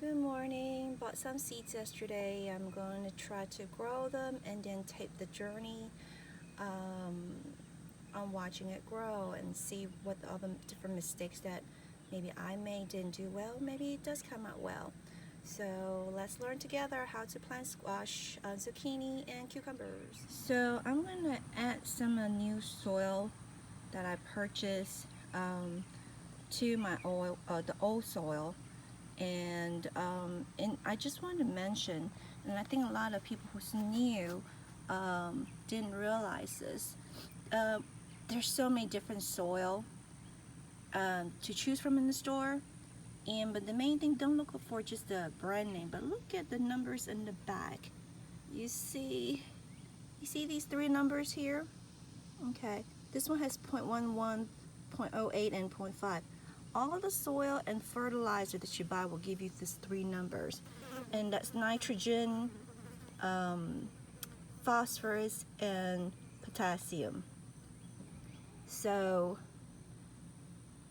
Good morning. Bought some seeds yesterday. I'm going to try to grow them and then tape the journey on watching it grow and see what all the different mistakes that maybe I made didn't do well. Maybe it does come out well. So let's learn together how to plant squash, zucchini, and cucumbers. So I'm going to add some new soil that I purchased to my the old soil. And I just wanted to mention, and I think a lot of people who's new didn't realize this. There's so many different soil to choose from in the store, but the main thing, don't look for just the brand name, but look at the numbers in the back. You see these three numbers here? Okay, this one has 0.11, 0.08, and 0.5. All of the soil and fertilizer that you buy will give you these three numbers, and that's nitrogen, phosphorus, and potassium. So,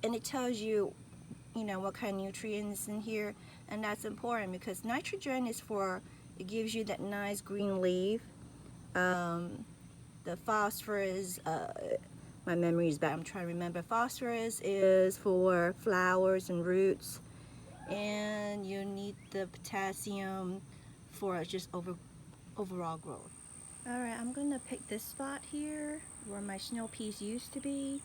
and it tells you, what kind of nutrients in here, and that's important because nitrogen is for, it gives you that nice green leaf. The phosphorus, my memory is bad, I'm trying to remember. Phosphorus is for flowers and roots, and you need the potassium for just overall growth. Alright, I'm going to pick this spot here where my snow peas used to be,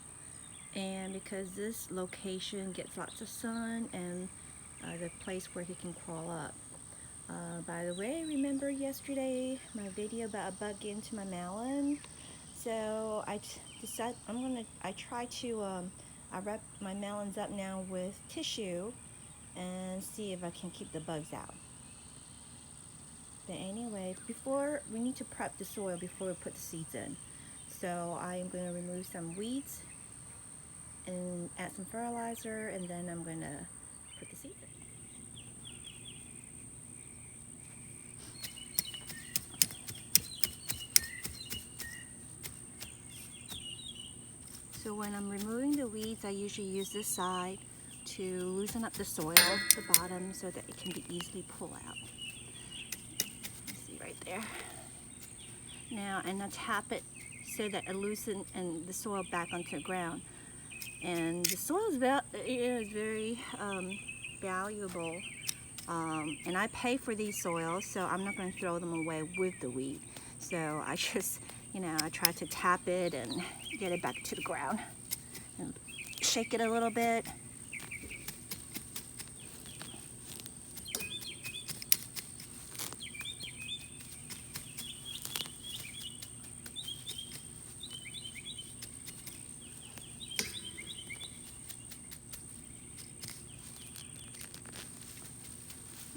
and because this location gets lots of sun and the place where he can crawl up. By the way, remember yesterday my video about a bug into my melon? So I decided I wrap my melons up now with tissue and see if I can keep the bugs out. But anyway, we need to prep the soil before we put the seeds in. So I am going to remove some weeds and add some fertilizer, and then I'm going to put the seeds in. So when I'm removing the weeds, I usually use this side to loosen up the soil, the bottom, so that it can be easily pulled out. You see right there. Now, and I tap it so that it loosens and the soil back onto the ground. And the soil is very valuable, and I pay for these soils, so I'm not going to throw them away with the weed. So I just, I try to tap it and get it back to the ground and shake it a little bit.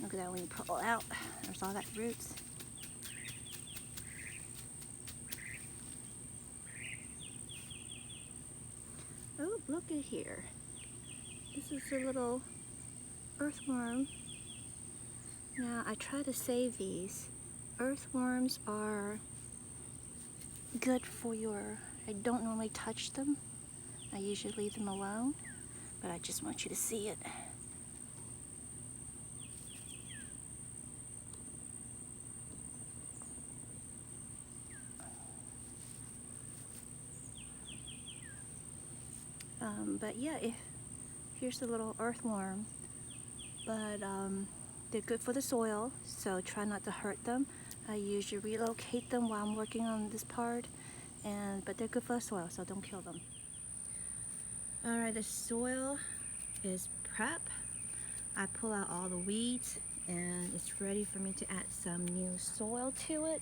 Look at that when you pull it out. There's all that roots. Oh, look at here. This is a little earthworm. Now, I try to save these. Earthworms are good for I don't normally touch them. I usually leave them alone, but I just want you to see it. But yeah, here's a little earthworm, but they're good for the soil, so try not to hurt them. I usually relocate them while I'm working on this part, but they're good for the soil, so don't kill them. Alright, the soil is prep. I pull out all the weeds, and it's ready for me to add some new soil to it.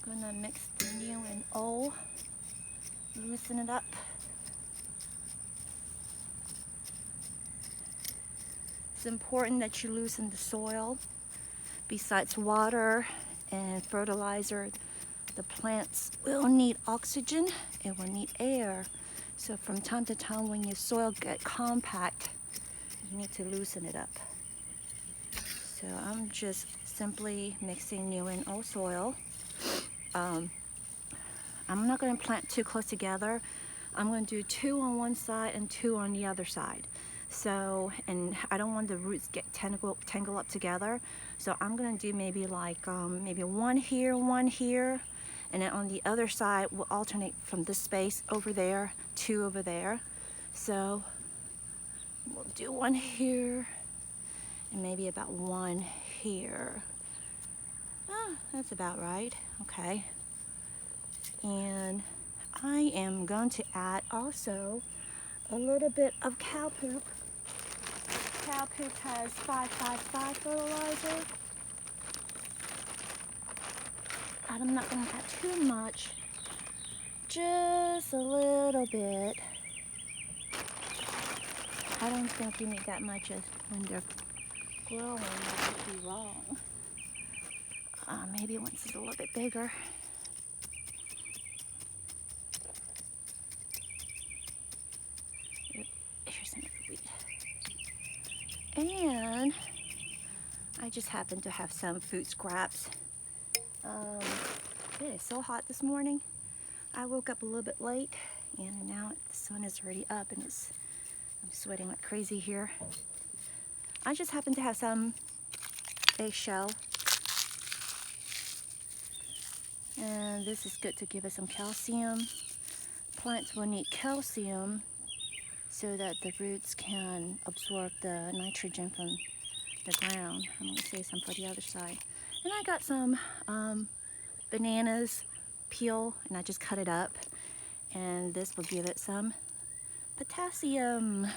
Gonna mix the new and old, loosen it up. It's important that you loosen the soil. Besides water and fertilizer, the plants will need oxygen, it will need air. So from time to time when your soil gets compact, you need to loosen it up. So I'm just simply mixing new and old soil. I'm not going to plant too close together. I'm going to do 2 on one side and 2 on the other side. So, and I don't want the roots get tangle up together. So I'm going to do maybe like maybe 1 here, 1 here. And then on the other side, we'll alternate from this space over there, 2 over there. So we'll do 1 here and maybe about 1 here. That's about right. Okay. And I am going to add also a little bit of cow poop. Cow poop has 555 fertilizer. I'm not going to add too much, just a little bit. I don't think you need that much when they're growing. That would be wrong. Maybe once it's a little bit bigger. Here's another weed. And I just happen to have some food scraps. It is so hot this morning. I woke up a little bit late and now the sun is already up and I'm sweating like crazy here. I just happen to have some eggshell. And this is good to give us some calcium. Plants will need calcium so that the roots can absorb the nitrogen from the ground. I'm going to save some for the other side. And I got some bananas peel and I just cut it up. And this will give it some potassium.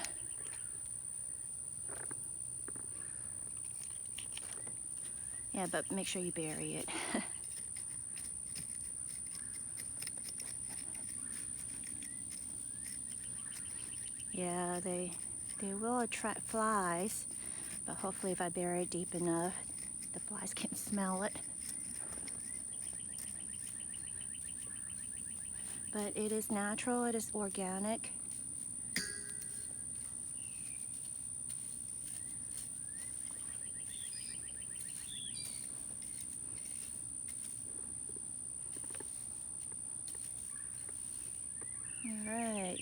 Yeah, but make sure you bury it. Yeah, they will attract flies, but hopefully if I bury it deep enough, the flies can't smell it. But it is natural, it is organic. All right.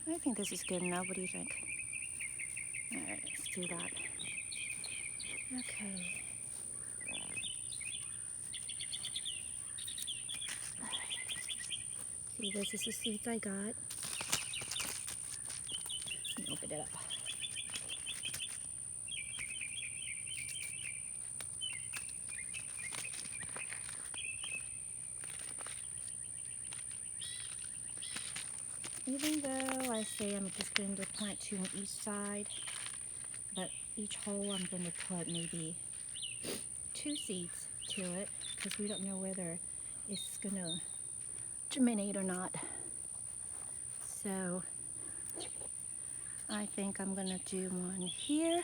I think this is good enough. What do you think? All right, let's do that. Okay. See, this is the seeds I got. Let me open it up. Even though I say I'm just going to plant 2 on each side, but each hole I'm going to put maybe 2 seeds to it because we don't know whether it's going to germinate or not. So I think I'm going to do 1 here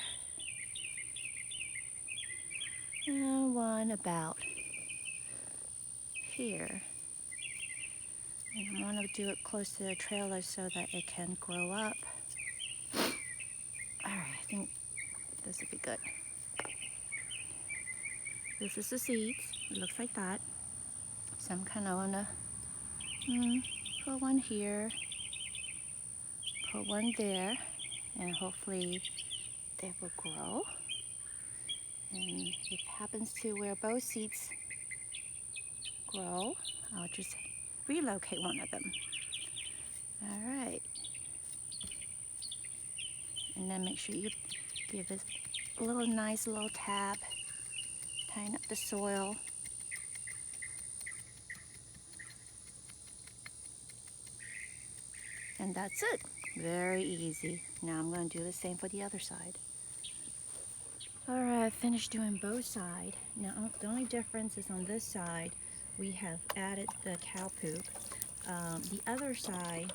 and 1 about here. And I want to do it close to the trailer so that it can grow up. Alright, I think this would be good. This is the seeds. It looks like that. So I'm kind of want to put 1 here, put 1 there, and hopefully they will grow. And if it happens to where both seeds grow, I'll just relocate 1 of them. All right. And then make sure you give it a little nice little tap, tying up the soil. And that's it. Very easy. Now I'm going to do the same for the other side. All right, I finished doing both sides. Now the only difference is on this side, we have added the cow poop. The other side,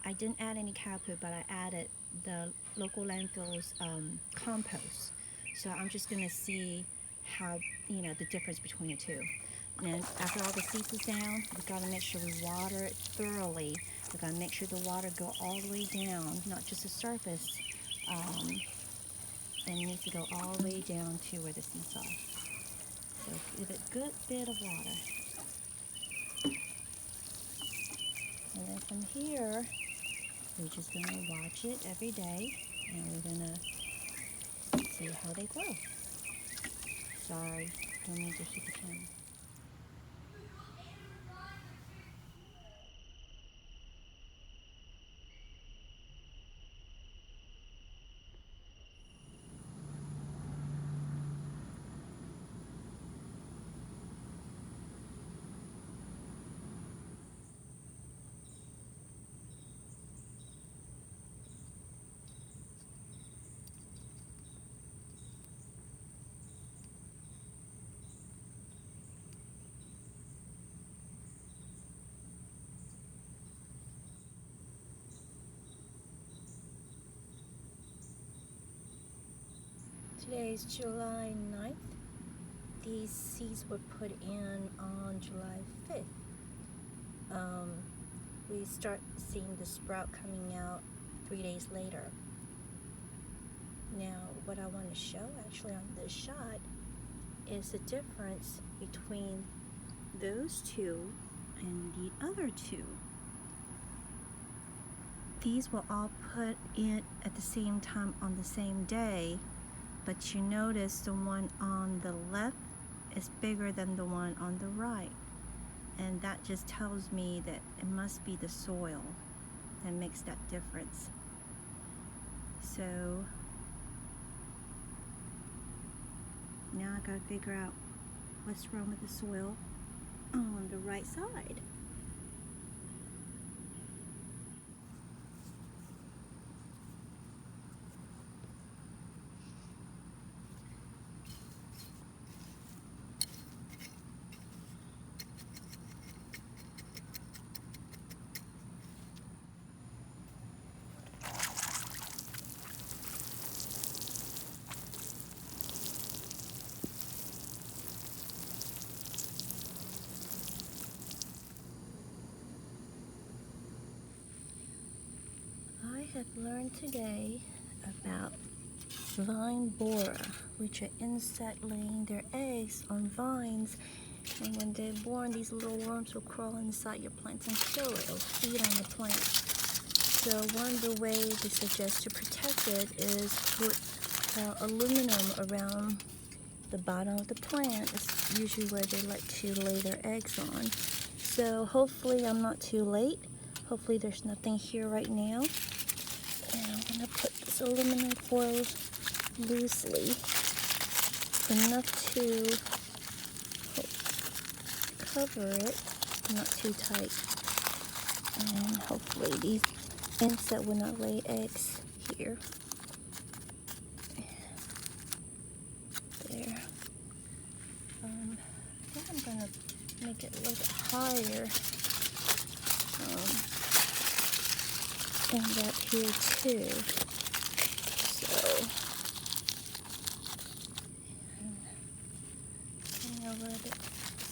I didn't add any cow poo, but I added the local landfill's compost. So I'm just gonna see how, the difference between the two. And then after all the seeds is down, we gotta make sure we water it thoroughly. We gotta make sure the water go all the way down, not just the surface. And it needs to go all the way down to where the seeds are. So give it a good bit of water. And then from here, we're just gonna watch it every day, and we're gonna see how they grow. Sorry, don't need to hit the camera. Today is July 9th. These seeds were put in on July 5th. We start seeing the sprout coming out 3 days later. Now, what I want to show actually on this shot is the difference between those two and the other two. These were all put in at the same time on the same day, but you notice the one on the left is bigger than the one on the right. And that just tells me that it must be the soil that makes that difference. So now I gotta figure out what's wrong with the soil on the right side. I have learned today about vine borer, which are insects laying their eggs on vines, and when they're born, these little worms will crawl inside your plant and kill it. It'll feed on the plant. So one of the ways they suggest to protect it is put aluminum around the bottom of the plant. It's usually where they like to lay their eggs on. So hopefully I'm not too late. Hopefully there's nothing here right now. And I'm going to put this aluminum foil loosely, enough to cover it, not too tight. And hopefully these insects will not lay eggs here. There. I think I'm going to make it a little bit higher. And up here too. So, putting a little bit of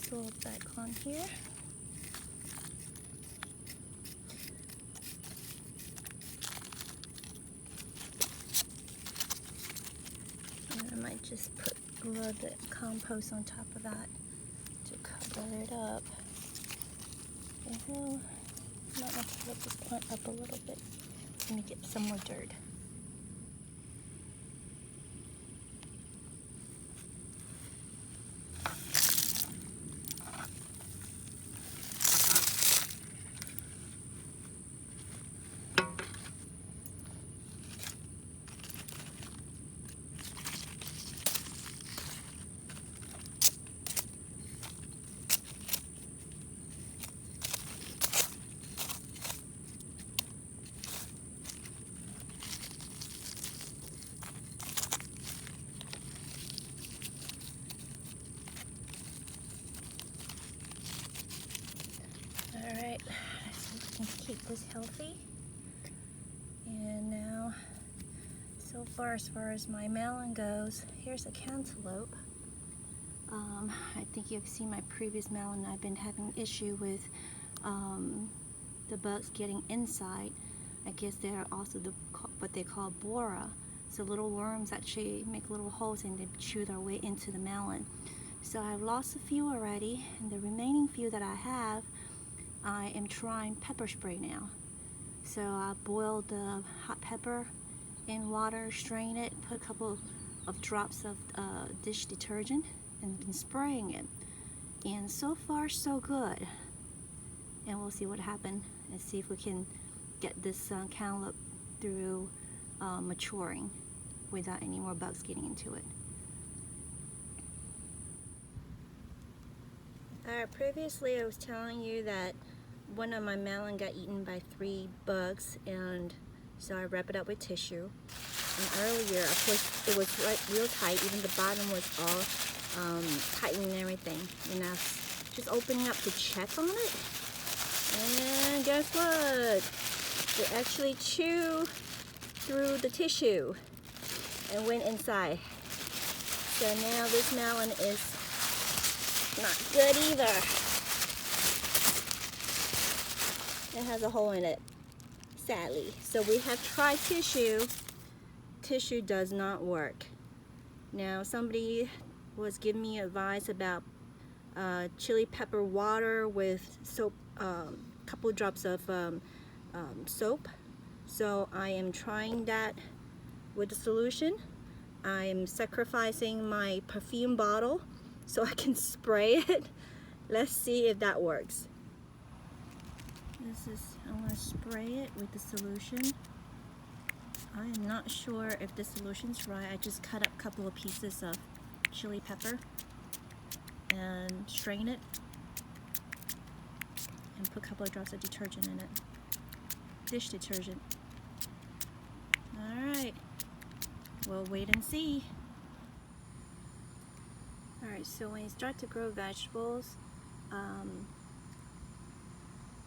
soil back on here. And I might just put a little bit of compost on top of that to cover it up. And might want to lift this plant up a little bit. Let me get some more dirt. far as my melon goes. Here's a cantaloupe. I think you've seen my previous melon. I've been having issue with the bugs getting inside. I guess they're also what they call bora. So little worms actually make little holes and they chew their way into the melon. So I've lost a few already, and the remaining few that I have, I am trying pepper spray now. So I boiled the hot pepper in water, strain it, put a couple of drops of dish detergent, and been spraying it. And so far so good. And we'll see what happens and see if we can get this cantaloupe through maturing without any more bugs getting into it. Previously I was telling you that one of my melon got eaten by 3 bugs, and so I wrap it up with tissue. And earlier, of course, it was real tight. Even the bottom was all tightened and everything. And I was just opening up to check on it. And guess what? They actually chewed through the tissue and went inside. So now this melon is not good either. It has a hole in it, sadly. So we have tried tissue. Tissue does not work. Now somebody was giving me advice about chili pepper water with soap, couple drops of soap. So I am trying that with the solution. I am sacrificing my perfume bottle so I can spray it. Let's see if that works. I'm going to spray it with the solution. I am not sure if the solution's right. I just cut up a couple of pieces of chili pepper and strain it and put a couple of drops of detergent in it. Dish detergent. Alright, we'll wait and see. Alright, so when you start to grow vegetables,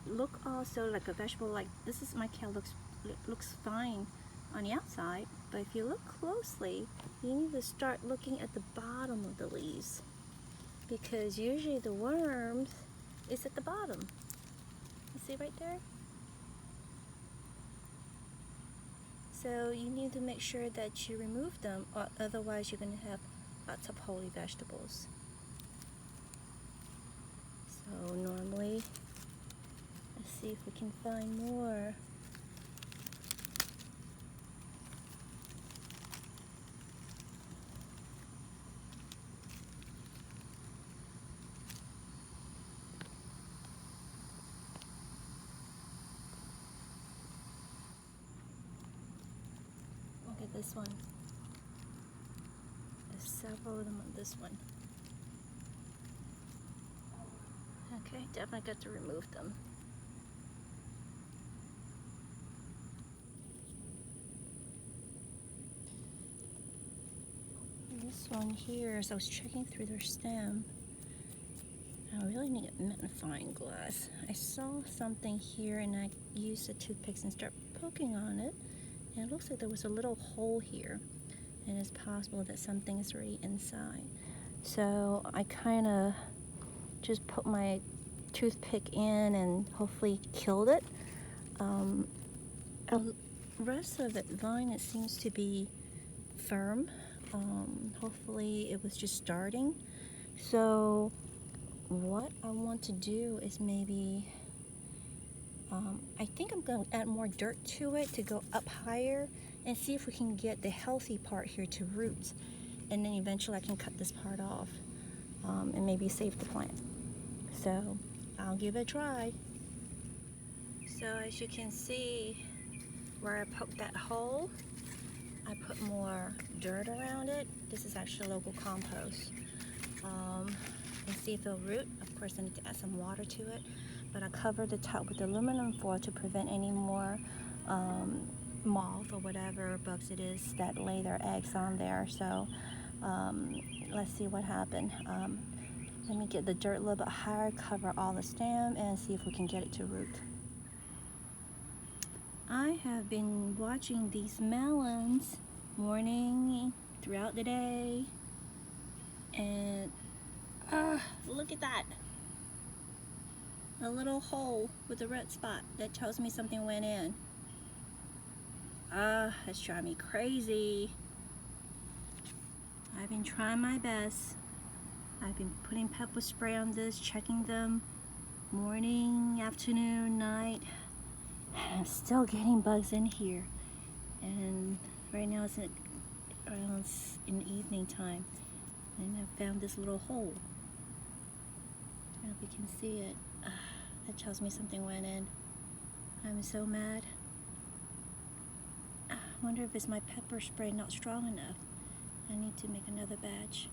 look also like a vegetable like this. Is my kale looks fine on the outside, but if you look closely, you need to start looking at the bottom of the leaves, because usually the worms is at the bottom. You see right there? So you need to make sure that you remove them, or otherwise you're going to have lots of holy vegetables. So normally, let's see if we can find more. Look at this one. There's several of them on this one. Okay, definitely got to remove them. This one here, as I was checking through their stem, I really need a magnifying glass. I saw something here and I used the toothpicks and start poking on it, and it looks like there was a little hole here, and it's possible that something is already inside. So I kind of just put my toothpick in and hopefully killed it. The rest of the vine, it seems to be firm. Hopefully it was just starting. So what I want to do is maybe I think I'm going to add more dirt to it to go up higher and see if we can get the healthy part here to root, and then eventually I can cut this part off and maybe save the plant. So I'll give it a try. So as you can see where I poked that hole, I put more dirt around it. This is actually local compost. And see if it'll root. Of course I need to add some water to it, but I covered the top with aluminum foil to prevent any more moth or whatever bugs it is that lay their eggs on there. So let's see what happened. Let me get the dirt a little bit higher, cover all the stem, and see if we can get it to root. I have been watching these melons morning, throughout the day, and look at that. A little hole with a red spot that tells me something went in. That's driving me crazy. I've been trying my best. I've been putting pepper spray on this, checking them morning, afternoon, night. And I'm still getting bugs in here. And right now it's in evening time. And I found this little hole. I don't know if you can see it. That tells me something went in. I'm so mad. I wonder if it's my pepper spray not strong enough. I need to make another batch.